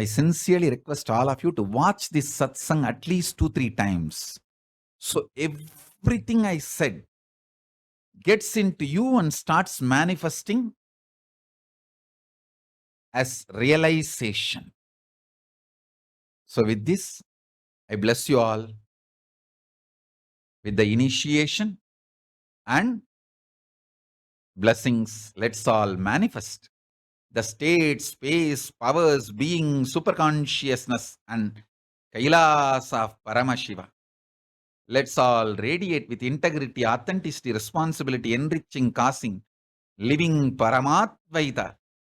I sincerely request all of you to watch this satsang at least 2-3 times. So everything I said gets into you and starts manifesting as realization. So with this, I bless you all with the initiation and blessings. Let's all manifest the state, space, powers, being, superconsciousness, and Kailas of Paramashiva. Let's all radiate with integrity, authenticity, responsibility, enriching, causing, living Paramatvaita,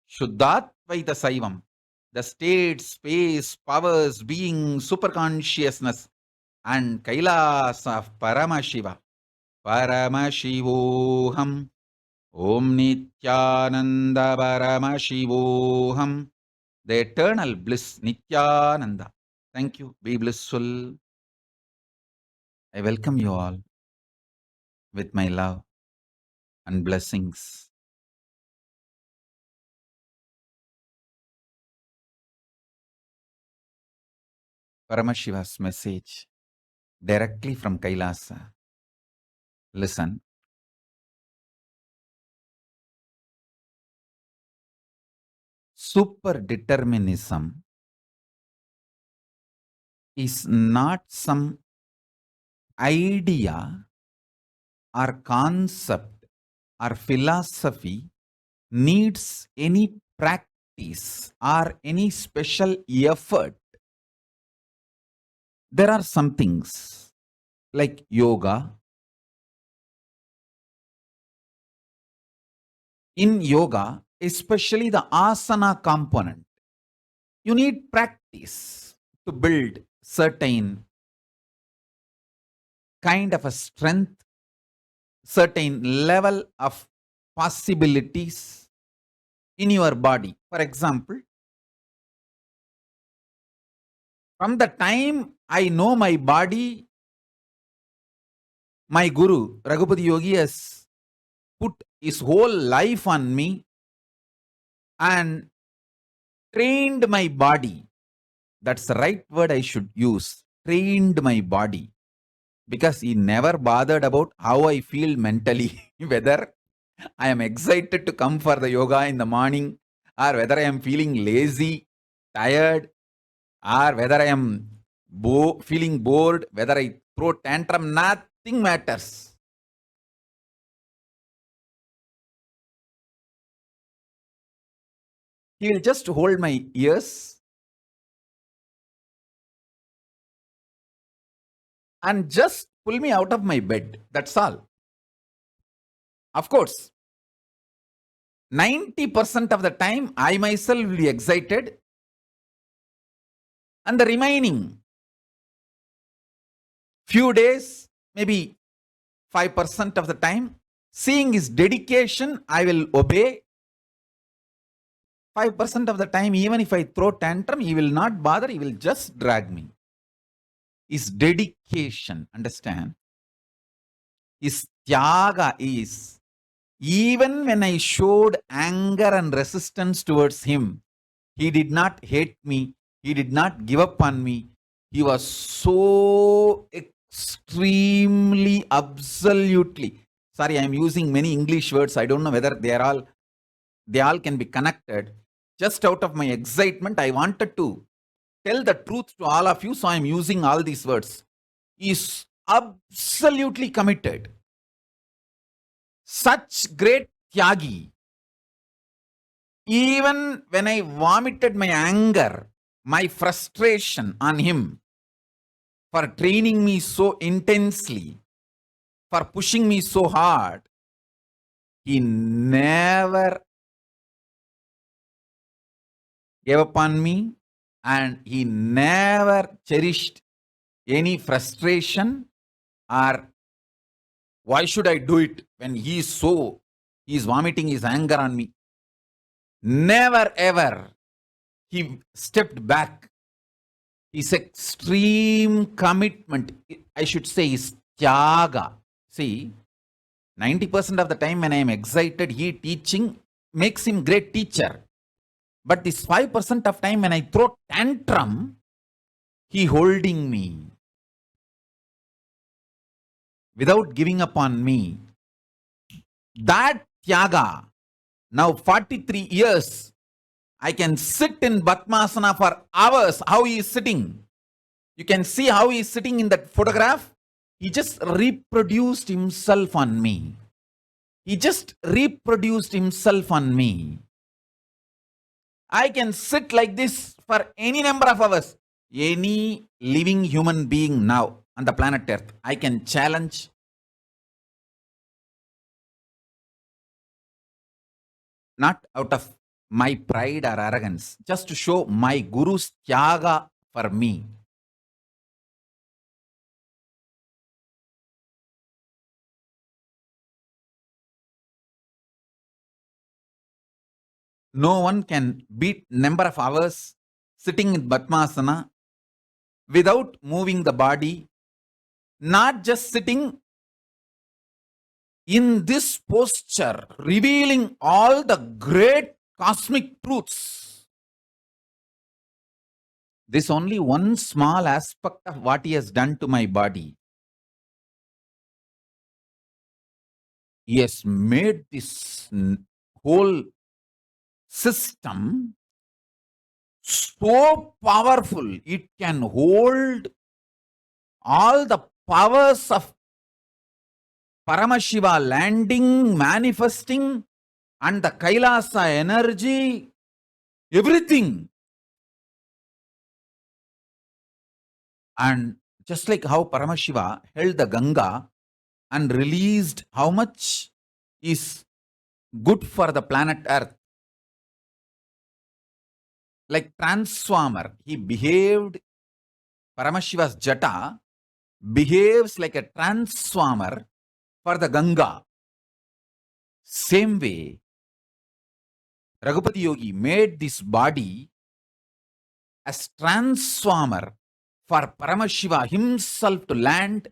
Shuddhatvaita Saivam, the state, space, powers, being, superconsciousness, and Kailas of Paramashiva. Paramashivoham. Om Nityananda Paramashivoham. The eternal bliss, Nityananda. Thank you. Be blissful. I welcome you all with my love and blessings. Paramashiva's message directly from Kailasa. Listen. Super determinism is not some idea or concept or philosophy needs any practice or any special effort. There are some things like yoga. In yoga, especially the asana component, you need practice to build certain kind of a strength, certain level of possibilities in your body. For example, from the time I know my body, my guru, Raghupati Yogi, has put his whole life on me and trained my body. That's the right word I should use. Trained my body. Because he never bothered about how I feel mentally, whether I am excited to come for the yoga in the morning, or whether I am feeling lazy, tired, or whether I am feeling bored, whether I throw tantrum, nothing matters. He will just hold my ears and just pull me out of my bed. That's all. Of course, 90% of the time, I myself will be excited, and the remaining few days, maybe 5% of the time, seeing his dedication, I will obey. 5% of the time, even if I throw tantrum, he will not bother, he will just drag me. His dedication, understand? His tyaga is, even when I showed anger and resistance towards him, he did not hate me, he did not give up on me. He was so extremely, absolutely. Sorry, I am using many English words. I don't know whether they all can be connected. Just out of my excitement, I wanted to tell the truth to all of you, so I am using all these words. He is absolutely committed. Such great tyagi. Even when I vomited my anger, my frustration on him for training me so intensely, for pushing me so hard, he never gave up on me, and he never cherished any frustration or why should I do it when he is vomiting his anger on me. Never ever he stepped back. His extreme commitment, I should say, is tyaga. See, 90% of the time when I am excited, he teaching makes him great teacher. But this 5% of time when I throw tantrum, he holding me without giving up on me. That Tyaga, now 43 years, I can sit in Batmasana for hours. How he is sitting. You can see how he is sitting in that photograph. He just reproduced himself on me. He just reproduced himself on me. I can sit like this for any number of hours. Any living human being now on the planet Earth, I can challenge. Not out of my pride or arrogance, just to show my Guru's tyaga for me. No one can beat number of hours sitting in Padmasana without moving the body, not just sitting in this posture, revealing all the great cosmic truths. This only one small aspect of what he has done to my body. He has made this whole system so powerful. It can hold all the powers of Paramashiva landing, manifesting, and the Kailasa energy, everything. And just like how Paramashiva held the Ganga and released how much is good for the planet Earth, like transformer, he behaved, Paramashiva's Jata behaves like a transformer for the Ganga. Same way, Raghupati Yogi made this body as transformer for Paramashiva himself to land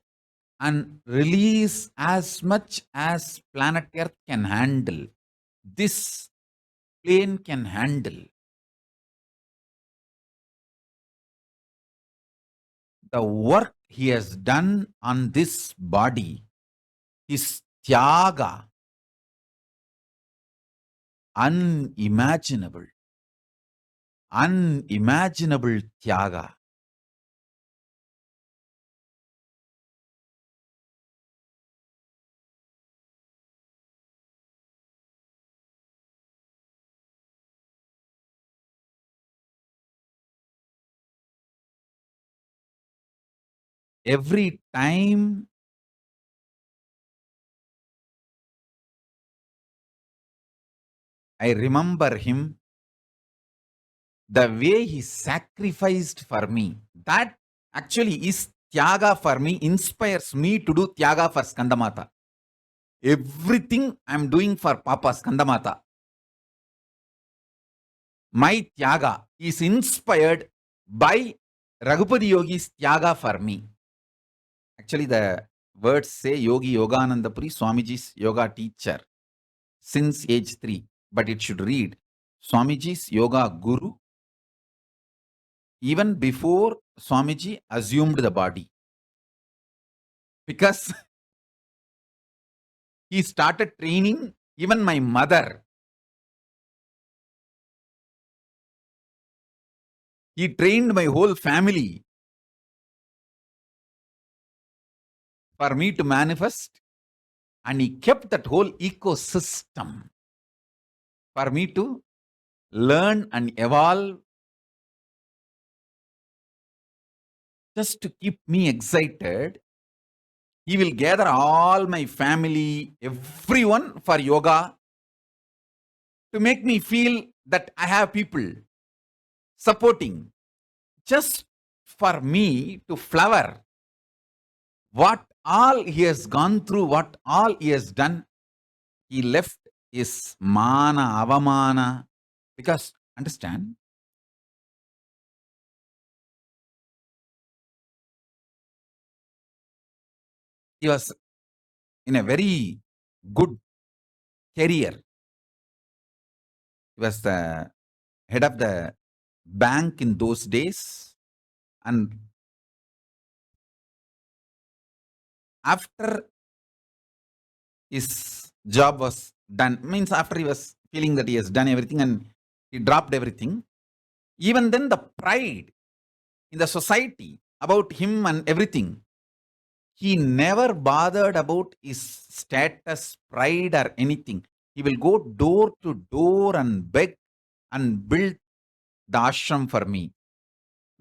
and release as much as planet Earth can handle. This plane can handle. The work he has done on this body, his tyaga, unimaginable. Unimaginable tyaga. Every time I remember him, the way he sacrificed for me, that actually is tyaga for me, inspires me to do tyaga for Skandamata. Everything I'm doing for Papa Skandamata, my tyaga is inspired by Raghupati Yogi's tyaga for me. Actually, the words say Yogi Yogananda Puri, Swamiji's yoga teacher since age 3, but it should read Swamiji's yoga guru even before Swamiji assumed the body. Because he started training even my mother. He trained my whole family for me to manifest, and he kept that whole ecosystem for me to learn and evolve, just to keep me excited. He will gather all my family, everyone for yoga, to make me feel that I have people supporting, just for me to flower. What all he has gone through, what all he has done, he left his mana, avamana. Because, understand, he was in a very good career. He was the head of the bank in those days, and after his job was done, means after he was feeling that he has done everything and he dropped everything, even then the pride in the society about him and everything, he never bothered about his status, pride, or anything. He will go door to door and beg and build the ashram for me.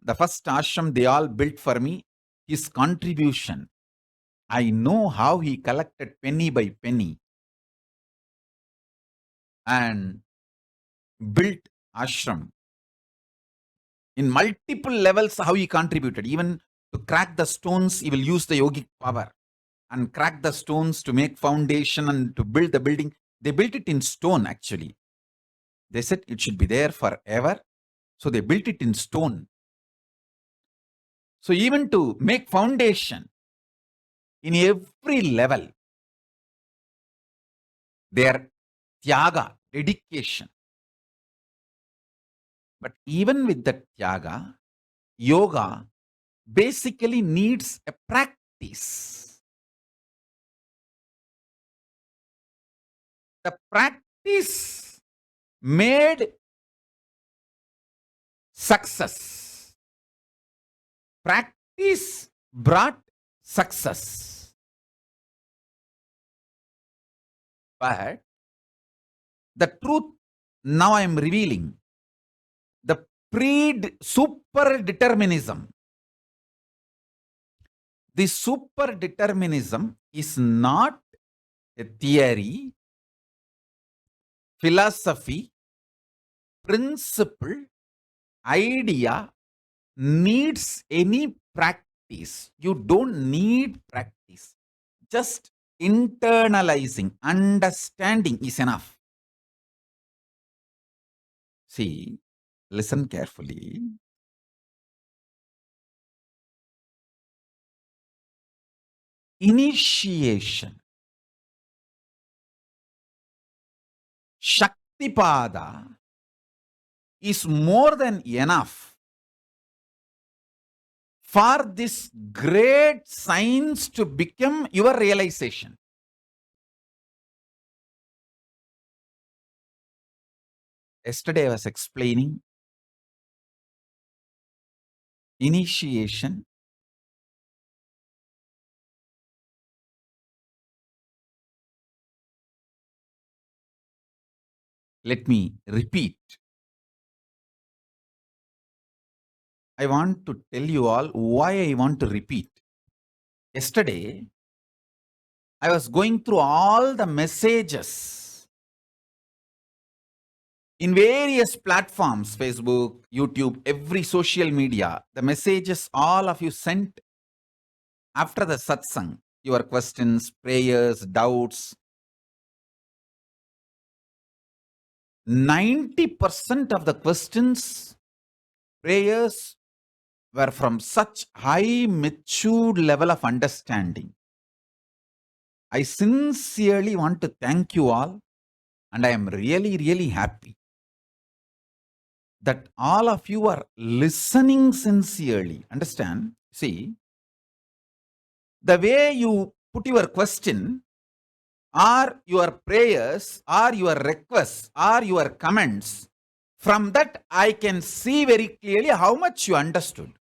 The first ashram they all built for me, his contribution. I know how he collected penny by penny and built ashram in multiple levels, how he contributed. Even to crack the stones, he will use the yogic power and crack the stones to make foundation and to build the building. They built it in stone actually. They said it should be there forever. So they built it in stone. So even to make foundation in every level, their tyaga, dedication. But even with the tyaga, yoga basically needs a practice. The practice made success. Practice brought success. But the truth now I am revealing, the super determinism. The super determinism is not a theory, philosophy, principle, idea, needs any practice. You don't need practice. Just internalizing, understanding is enough. See, listen carefully. Initiation, Shaktipada is more than enough for this great science to become your realization. Yesterday I was explaining initiation, let me repeat. I want to tell you all why I want to repeat. Yesterday, I was going through all the messages in various platforms, Facebook, YouTube, every social media, the messages all of you sent after the satsang, your questions, prayers, doubts. 90% of the questions, prayers were from such high matured level of understanding. I sincerely want to thank you all, and I am really, really happy that all of you are listening sincerely. Understand? See, the way you put your question or your prayers or your requests or your comments, from that I can see very clearly how much you understood.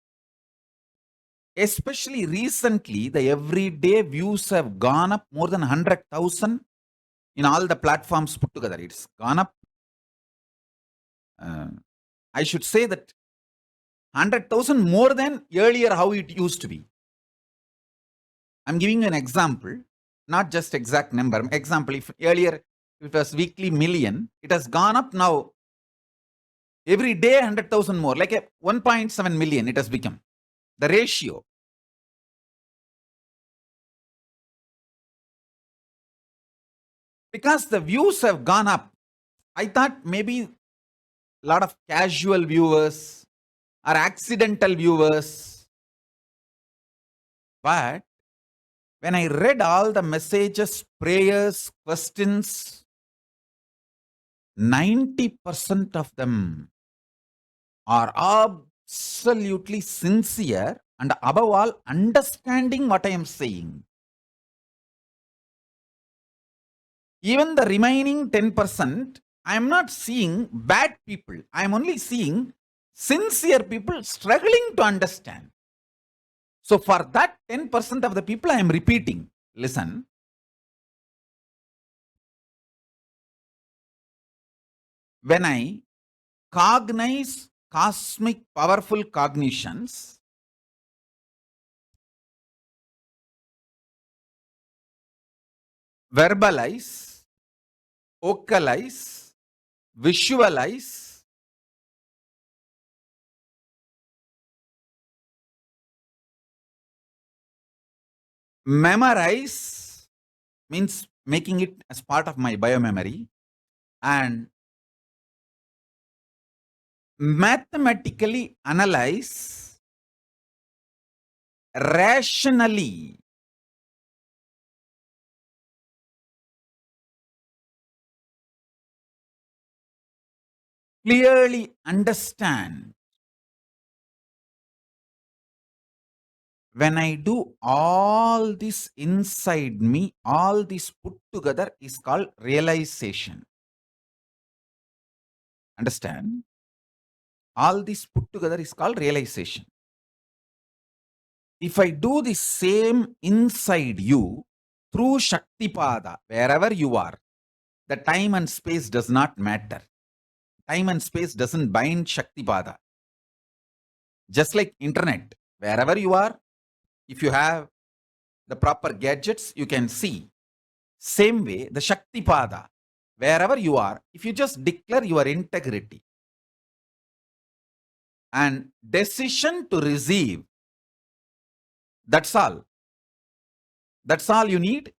Especially recently, the everyday views have gone up more than 100,000 in all the platforms put together. It's gone up. I should say that 100,000 more than earlier how it used to be. I'm giving you an example, not just exact number. Example, if earlier it was weekly million, it has gone up now every day 100,000 more, like a 1.7 million it has become. The ratio. Because the views have gone up, I thought maybe a lot of casual viewers or accidental viewers. But when I read all the messages, prayers, questions, 90% of them are absolutely sincere and above all understanding what I am saying. Even the remaining 10%, I am not seeing bad people. I am only seeing sincere people struggling to understand. So for that 10% of the people, I am repeating. Listen. When I cognize cosmic powerful cognitions, verbalize, vocalize, visualize, memorize, means making it as part of my biomemory, and mathematically analyze, rationally, clearly understand. When I do all this inside me, all this put together is called realization. Understand? All this put together is called realization. If I do the same inside you through Shaktipada, wherever you are, the time and space does not matter. Time and space doesn't bind Shaktipada. Just like internet, wherever you are, if you have the proper gadgets, you can see. Same way, the Shaktipada, wherever you are, if you just declare your integrity and decision to receive, that's all. That's all you need.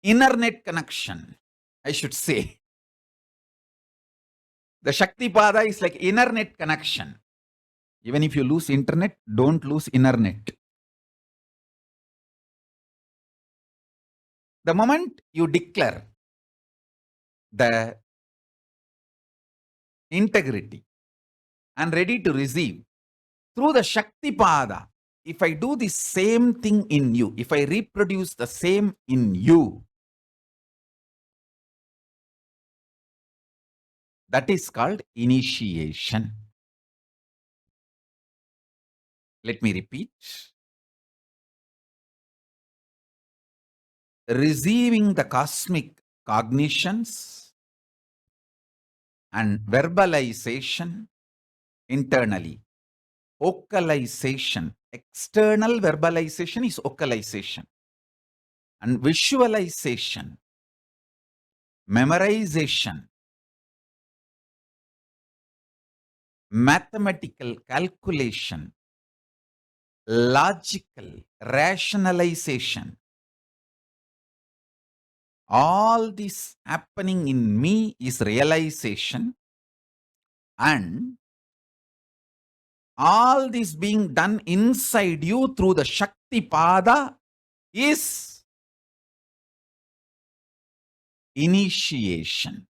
Inner net connection, I should say. The Shaktipada is like inner net connection. Even if you lose internet, don't lose inner net. The moment you declare the integrity and ready to receive through the Shaktipada, if I do the same thing in you, if I reproduce the same in you, that is called initiation. Let me repeat. Receiving the cosmic cognitions and verbalization internally. Vocalization. External verbalization is vocalization. And visualization. Memorization. Mathematical calculation. Logical rationalization. All this happening in me is realization, and all this being done inside you through the Shaktipada is initiation.